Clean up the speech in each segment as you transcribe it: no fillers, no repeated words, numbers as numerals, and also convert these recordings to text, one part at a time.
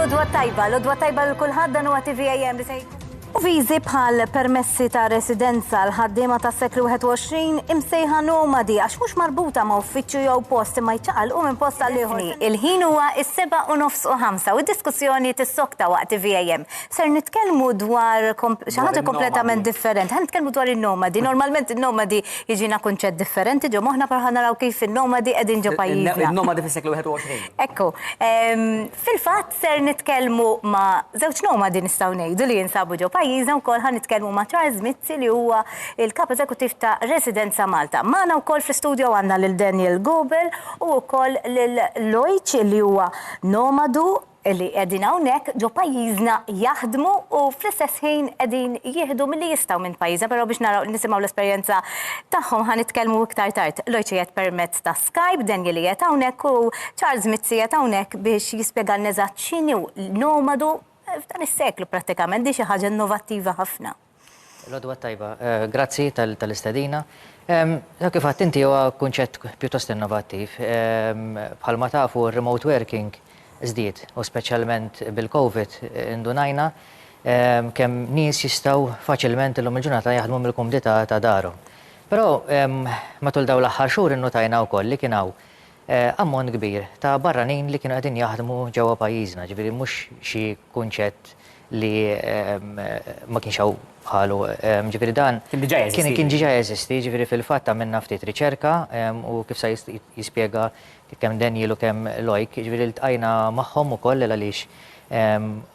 Lodwa tajba l-kulħadd dan huwa TVM li se U viżi bħal permessi ta' residenza l-ħaddiema tas seklu 21 imsejħa nomadi għax mhux marbuta ma' uffiċċju jew post imma jċaqalqu minn post għal ieħor. Il-ħin huwa is-7:05 u d-diskussjoni tissokta waqt TVM. Ser nitkellmu dwar xi ħaġa kompletament differenti. Ħa nitkellmu dwar in-nomadi. Normalment in-nomadi jiġina kunċett differenti ġo moħħna parħa naraw kif in-nomadi qegħdin ġo pajjiżna. Il-nomadi fis-seklu 21. Ekku, fil-fatt ser nitkellmu ma' żewġ nomadi nistgħu ngħidu li jinsabu ġo pajjiżna wkoll ħan nitkellmu ma' Charles Mizzi li huwa il-kap eżekuttiv ta' Residenza Malta. Magħna wkoll fl-istudju għandna lil Daniel Goebel u wkoll lil Loic li huwa nomadu li qegħdin hawnhekk ġo pajjiżna jaħdmu u fl-istess ħin qegħdin jieħdu milli jistgħu minn pajjiżna, però biex naraw nisimgħu l-esperjenza tagħhom ħan nitkellmu iktar tard. Loic qiegħed permezz ta' Skype, Daniel qiegħed hawnhekk u Charles Mizzi qiegħed hawnhekk biex jispjegalna eżatt x'inhu nomadu f'dan is-seklu prattikament di xi ħaġa innovattiva ħafna. L-għodwa tajba, grazzi tal-istedina. Kif għadt inti huwa kunċett pjuttost innovattiv. Bħalma tafu remote working żdied u speċjalment bil-COVID indunajna kemm nies jistgħu faċilment illum il-ġurnata jaħdmu mill-kumdità ta' darhom. Però matul dawn l-aħħar xhur innotajna wkoll li kien hawn ammont kbir ta' barranin li kienu qegħdin jaħdmu ġewwa pajjiżna, ġifieri mhux xi kunċett li ma kienx hawn bħalu. Ġifieri dan kien diġà jeżisti, ġifieri fil-fatt għamilna ftit riċerka u kif sa jispjega kemm Daniel u kemm Loic, ġifieri ltqajna magħhom ukoll għaliex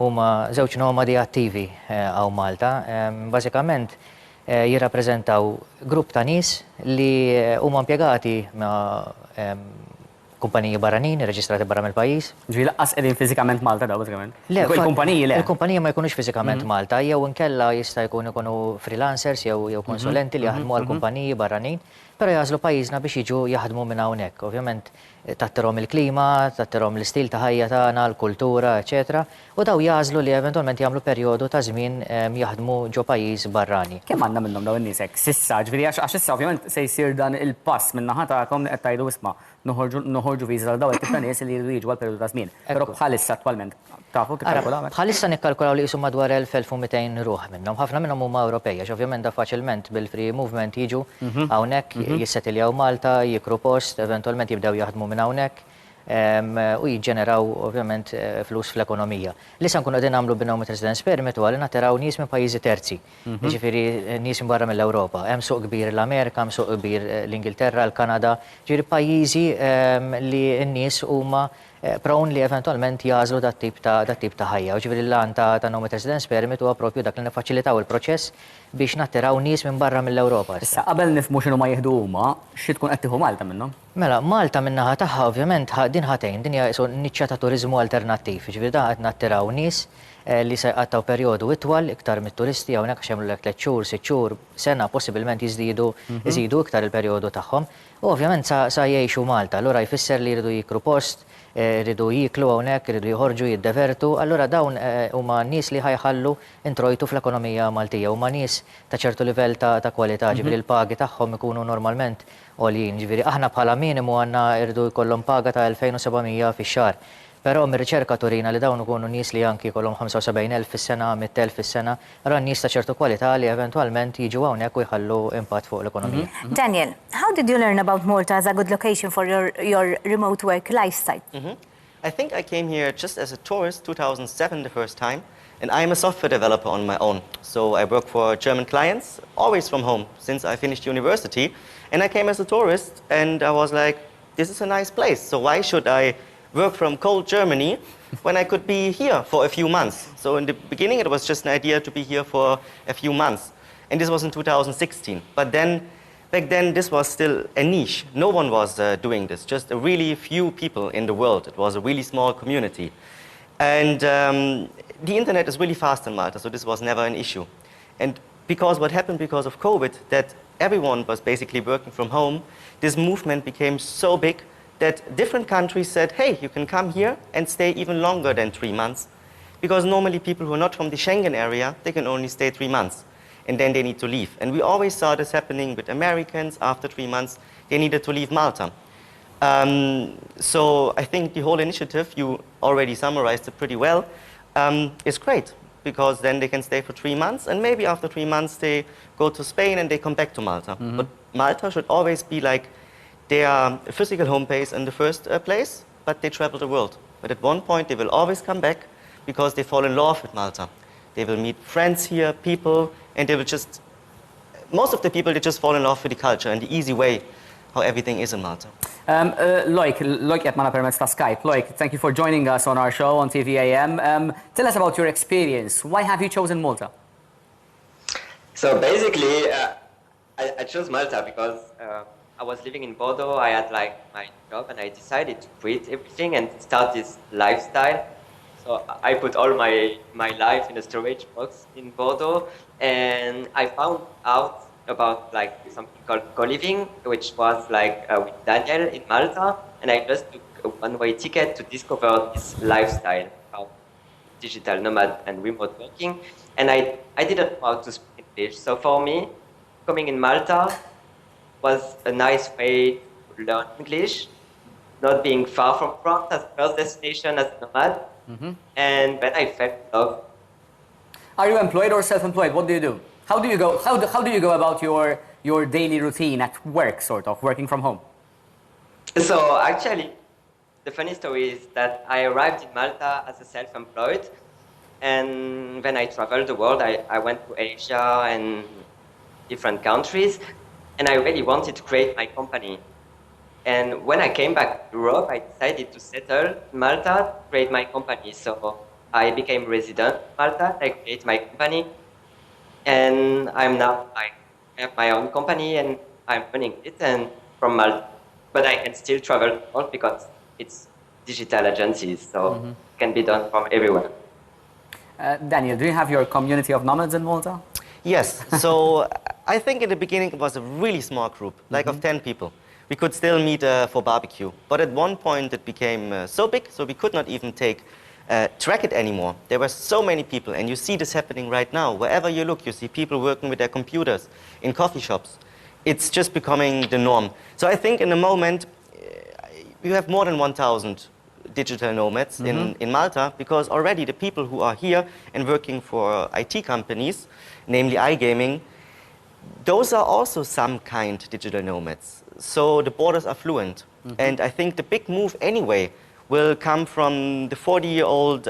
huma żewġ nomadi attivi hawn Malta. Bażikament jirrappreżentaw grupp ta' nies li huma impjegati ma' kumpaniji barranin, reġistrati barra mill-pajjiż. Ġifieri laqqas qegħdin fiżikament Malta daw bażikament. Il-kumpaniji le. Il-kumpaniji ma jkunux fiżikament Malta, jew inkella jista' jkunu freelancers jew konsulenti li jaħdmu għal kumpaniji barranin, però jażlu pajjiżna biex jiġu jaħdmu minn hawnhekk. Ovvjament tatterhom il-klima, tatterhom l-istil ta' ħajja tagħna, l-kultura, eċetera, u daw jażlu li eventwalment jagħmlu perjodu ta' żmien jaħdmu ġo pajjiż barrani. Kemm għandna minnhom dawn in-nies hekk s'issa, ġifieri għax issa ovvjament se jsir dan il-pass minn naħa tagħkom qed tgħidu isma' noħorġu viża għal dawn it-tip ta' nies li jridu jiġu għal perjodu ta' żmien. Però bħalissa attwalment tafu tikkalkulaw. Bħalissa nikkalkulaw li jisu madwar 1200 ruħ minnhom. Ħafna minnhom huma Ewropej, għax ovvjament da faċilment bil-free movement jiġu hawnhekk jissettiljaw Malta, jikru post, eventwalment jibdew jaħdmu minn hawnhekk u jiġġeneraw ovvjament flus fl-ekonomija. Li se nkunu qegħdin nagħmlu b'nomad residence permit u għalli nattiraw nies minn pajjiżi terzi. Jiġifieri nies minn barra mill-Ewropa. Hemm suq kbir l-Amerika, hemm suq kbir l-Ingilterra, l-Kanada, ġifieri pajjiżi li n-nies huma prawn li eventwalment jażlu dat-tip ta' ħajja. Ġifieri l-għan ta' nomad residence permit huwa proprju dak li niffaċilitaw il-proċess biex nattiraw nies minn barra mill-Ewropa. Issa qabel nifhmu x'inhu ma jieħdu huma, xi tkun qed tieħu Malta minnhom? Mela, Malta min-naħa tagħha ovvjament din ħatejn, din hija niċċa ta' turiżmu alternattiv. Ġifieri da qed nattiraw nies li se jqattaw perjodu itwal iktar mit-turisti hawnhekk għax jagħmlu 3 xhur, 6 xhur, sena possibilment iżidu iktar il-perjodu tagħhom. U ovvjament sa jgħixu Malta, allura jfisser li jridu jikru post, jridu jiklu hawnhekk, jridu jħorġu jiddevertu, allura dawn huma nies li ħajħallu introjtu fl-ekonomija Maltija, huma nies ta' ċertu livell ta' kwalità, ġifieri l-pagi tagħhom ikunu normalment għolin, ġifieri aħna bħala minimu għandna jridu jkollhom paga ta' 2700 fix-xahar. Però mir-riċerka turina li dawn ikunu nies li anki jkollhom 75,000 fis-sena, 100,000 fis-sena, ara nies ta' ċertu kwalità li eventwalment jiġu hawnhekk u jħallu impatt fuq l-ekonomija. Daniel, how did you learn about Malta as a good location for your remote work lifestyle? I think I came here just as a tourist, 2007 the first time, and I'm a software developer on my own. So I work for German clients, always from home, since I finished university. And I came as a tourist, and I was like, this is a nice place, so why should I work from cold Germany when I could be here for a few months? So in the beginning, it was just an idea to be here for a few months. And this was in 2016. But then, back then, this was still a niche. No one was doing this, just a really few people in the world. It was a really small community. And the internet is really fast in Malta, so this was never an issue. And what happened because of COVID, that everyone was basically working from home, this movement became so big that different countries said, hey, you can come here and stay even longer than 3 months. Because normally people who are not from the Schengen area, they can only stay 3 months. And then they need to leave. And we always saw this happening with Americans. After 3 months, they needed to leave Malta. So I think the whole initiative, you already summarized it pretty well, is great, because then they can stay for 3 months, and maybe after 3 months they go to Spain and they come back to Malta. But Malta should always be like their physical home base in the first place, but they travel the world. But at one point they will always come back because they fall in love with Malta. They will meet friends here, people, and they will just, most of the people, they just fall in love with the culture and the easy way how everything is in Malta. Loic qed magħna permezz ta' Skype. Loic, thank you for joining us on our show on TVM. Tell us about your experience. Why have you chosen Malta? So basically, I chose Malta because I was living in Bordeaux. I had like my job, and I decided to quit everything and start this lifestyle. So I put all my life in a storage box in Bordeaux, and I found out about like something called COLIVING, which was like with Daniel in Malta, and I just took a one-way ticket to discover this lifestyle of digital nomad and remote working. And I didn't know how to speak English, so for me, coming in Malta was a nice way to learn English, not being far from France as first destination as a nomad. And then I fell in love. Are you employed or self-employed? What do you do? How do you go? How do you go about your daily routine at work, sort of working from home? So actually, the funny story is that I arrived in Malta as a self-employed, and when I traveled the world, I went to Asia and different countries, and I really wanted to create my company. And when I came back to Europe, I decided to settle in Malta, create my company. So I became resident in Malta, I create my company, and I'm now, I have my own company and I'm running it and from Malta. But I can still travel the world because it's digital agencies, so it can be done from everywhere. Daniel, do you have your community of nomads in Malta? Yes, so I think in the beginning it was a really small group, like of 10 people. We could still meet for barbecue. But at one point it became so big, so we could not even track it anymore. There were so many people, and you see this happening right now. Wherever you look, you see people working with their computers in coffee shops. It's just becoming the norm. So I think in the moment, you have more than 1,000 digital nomads in Malta, because already the people who are here and working for IT companies, namely iGaming, those are also some kind digital nomads. So the borders are fluent. And I think the big move anyway will come from the 40-year-old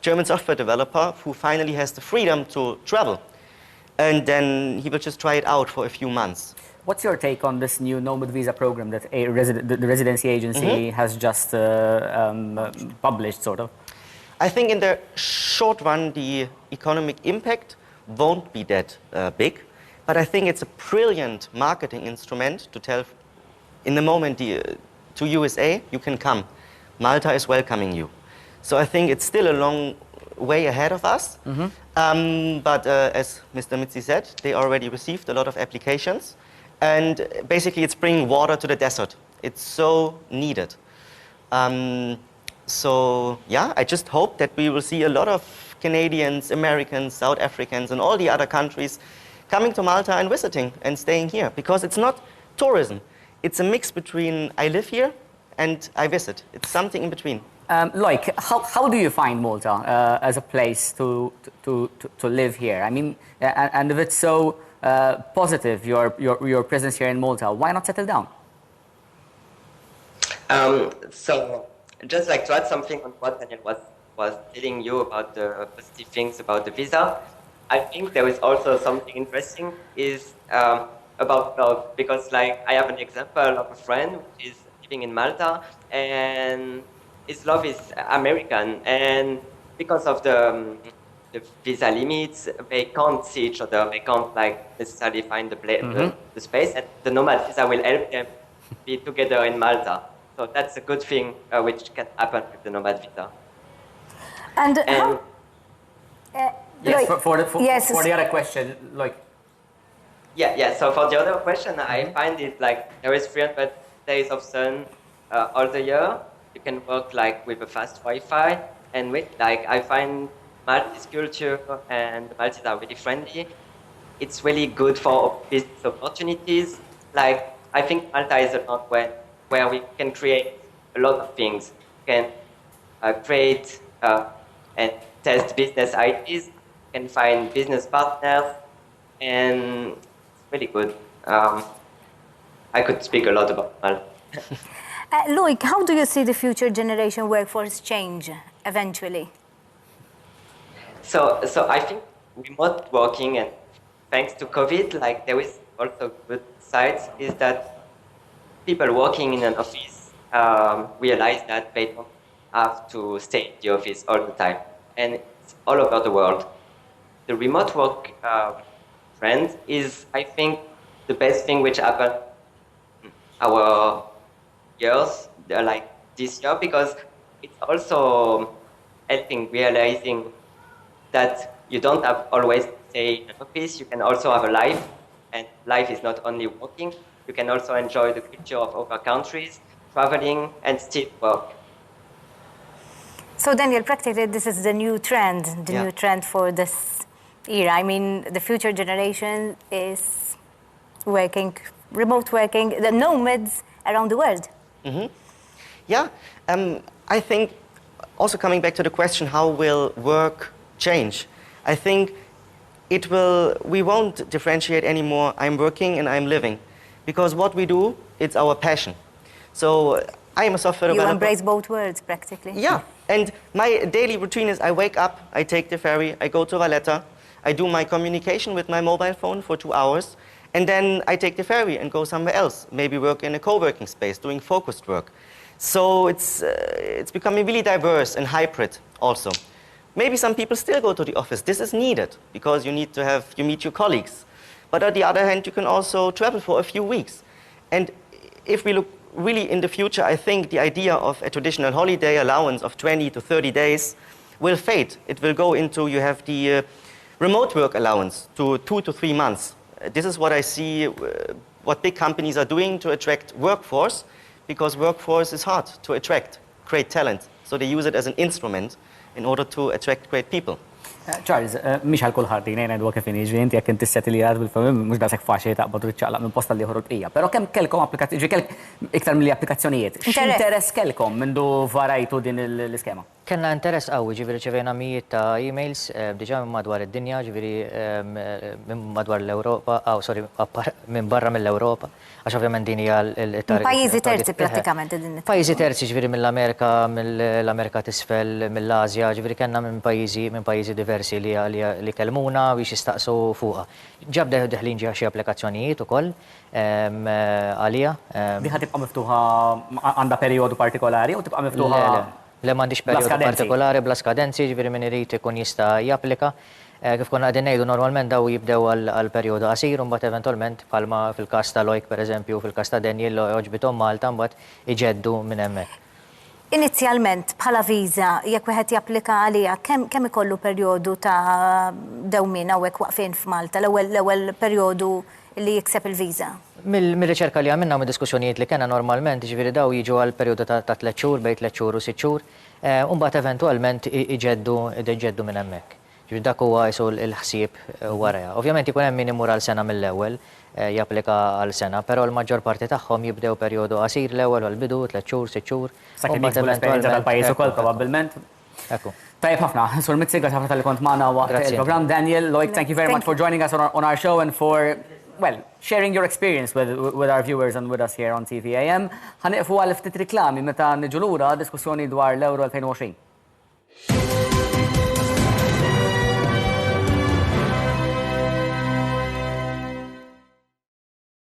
German software developer who finally has the freedom to travel. And then he will just try it out for a few months. What's your take on this new Nomad Visa program that the residency agency has just published, sort of? I think in the short run, the economic impact won't be that big. But I think it's a brilliant marketing instrument to tell, in the moment to USA, you can come. Malta is welcoming you. So I think it's still a long way ahead of us. But as Mr. Mitzi said, they already received a lot of applications. And basically it's bringing water to the desert. It's so needed. So yeah, I just hope that we will see a lot of Canadians, Americans, South Africans, and all the other countries coming to Malta and visiting and staying here. Because it's not tourism. It's a mix between I live here and I visit. It's something in between. Loic, how do you find Malta as a place to live here? I mean, and if it's so positive, your presence here in Malta, why not settle down? So, just like to add something on what Daniel was telling you about the positive things about the visa, I think there is also something interesting is about love, because like I have an example of a friend who is living in Malta, and his love is American, and because of the visa limits, they can't see each other, they can't like necessarily find the space, and the nomad visa will help them be together in Malta. So that's a good thing which can happen with the nomad visa. And how, yes, Loic, for the other question, Loic. Yeah. So for the other question, I find it like there is 300 days of sun all the year. You can work like with a fast Wi-Fi, and with like I find Maltese culture and the Maltese are really friendly. It's really good for business opportunities. Like I think Malta is a land where where we can create a lot of things. We can create and test business ideas, can find business partners, and it's really good. I could speak a lot about Malta. Loic, how do you see the future generation workforce change eventually? So I think remote working, and thanks to COVID, like there is also good sides, is that people working in an office realize that they don't have to stay in the office all the time, and it's all over the world. The remote work trend is, I think, the best thing which happened our years, like this year, because it's also helping realizing that you don't have always to stay in an office. You can also have a life, and life is not only working. You can also enjoy the culture of other countries, traveling, and still work. So Daniel, practically this is the new trend, new trend for this era. I mean, the future generation is working, remote working, the nomads around the world. Mm-hmm. Yeah, I think also coming back to the question, how will work change? I think we won't differentiate anymore, I'm working and I'm living, because what we do, it's our passion. So I am a software developer. You embrace both worlds practically. Yeah, and my daily routine is I wake up, I take the ferry, I go to Valletta, I do my communication with my mobile phone for 2 hours, and then I take the ferry and go somewhere else, maybe work in a co-working space, doing focused work. So it's becoming really diverse and hybrid also. Maybe some people still go to the office. This is needed because you meet your colleagues. But on the other hand, you can also travel for a few weeks. And if we look really in the future, I think the idea of a traditional holiday allowance of 20 to 30 days will fade. It will go into, you have the remote work allowance to 2 to 3 months. This is what I see, what big companies are doing to attract workforce, because workforce is hard to attract, great talent. So they use it as an instrument in order to attract great people. Charles, mhix għal kulħadd din ngħidu kif inhi ġifieri inti jekk inti s-setti li għad bil-fehim mhux daqshekk faċli taqbad u tiċċaqlaq minn posta li ieħor il-bqija. Però kemm kellkom iktar milli applikazzjonijiet. X'interess kellkom mindu varajtu din l-iskema? Kenna interess qawwi, ġifieri ċevejna mijiet ta' emails diġà minn madwar id-dinja, ġifieri minn madwar l-Ewropa, minn barra mill-Ewropa, għax ovvjament din hija l-target. Pajjiżi terzi prattikament din. Pajjiżi terzi ġifieri mill-Amerika, mill-Amerika t'isfel, mill-Asja, ġifieri kellna minn pajjiżi diversi li kelmuna biex jistaqsu fuqha. Ġab deħlin ġi xi applikazzjonijiet ukoll għalija. Diħa tibqa' miftuħa għandha perjodu partikolari u tibqa' miftuħa? Le m'għandix perjodu partikolari bla skadenzi, ġifieri min irid ikun jista' japplika. Kif konna qegħdin ngħidu normalment daw jibdew għal perjodu qasir u mbagħad eventwalment bħalma fil-każ ta' Loic pereżempju, fil-każ ta' Daniel oġbithom Malta mbagħad iġeddu minn hemmhekk. Inizjalment bħala viża jekk wieħed japplika għaliha kemm ikollu perjodu ta' dewmien hawnhekk waqfin f'Malta l-ewwel perjodu li jikseb il-viża? Mill-riċerka li għamilna u mid-diskussjonijiet li kellna normalment, ġifieri daw jiġu għal perjodu ta' 3 xhur, bejn 3 xhur u 6 xhur, u mbagħad eventwalment iġeddu minn hemmhekk. Ġifieri dak huwa jsu l-ħsieb warajha. Ovvjament ikun hemm min imur għal sena mill-ewwel, japplika għal sena, però l-maġġor parti tagħhom jibdew perjodu qasir l-ewwel għall-bidu 3 xhur, 6 xhur. Sakemm jiksbu l-esperjenza tal-pajjiż ukoll probabbilment. Ekku. Tajjeb ħafna, Sur Mitzi, grazzi ħafna tal-li kont magħna waqt il-programm. Daniel, Loic, thank you very much for joining us on our show and for sharing your experience with our viewers and with us here on TVM. Ħaniqfu għal ftit riklami meta niġu lura diskussjoni dwar l-Euro 2020.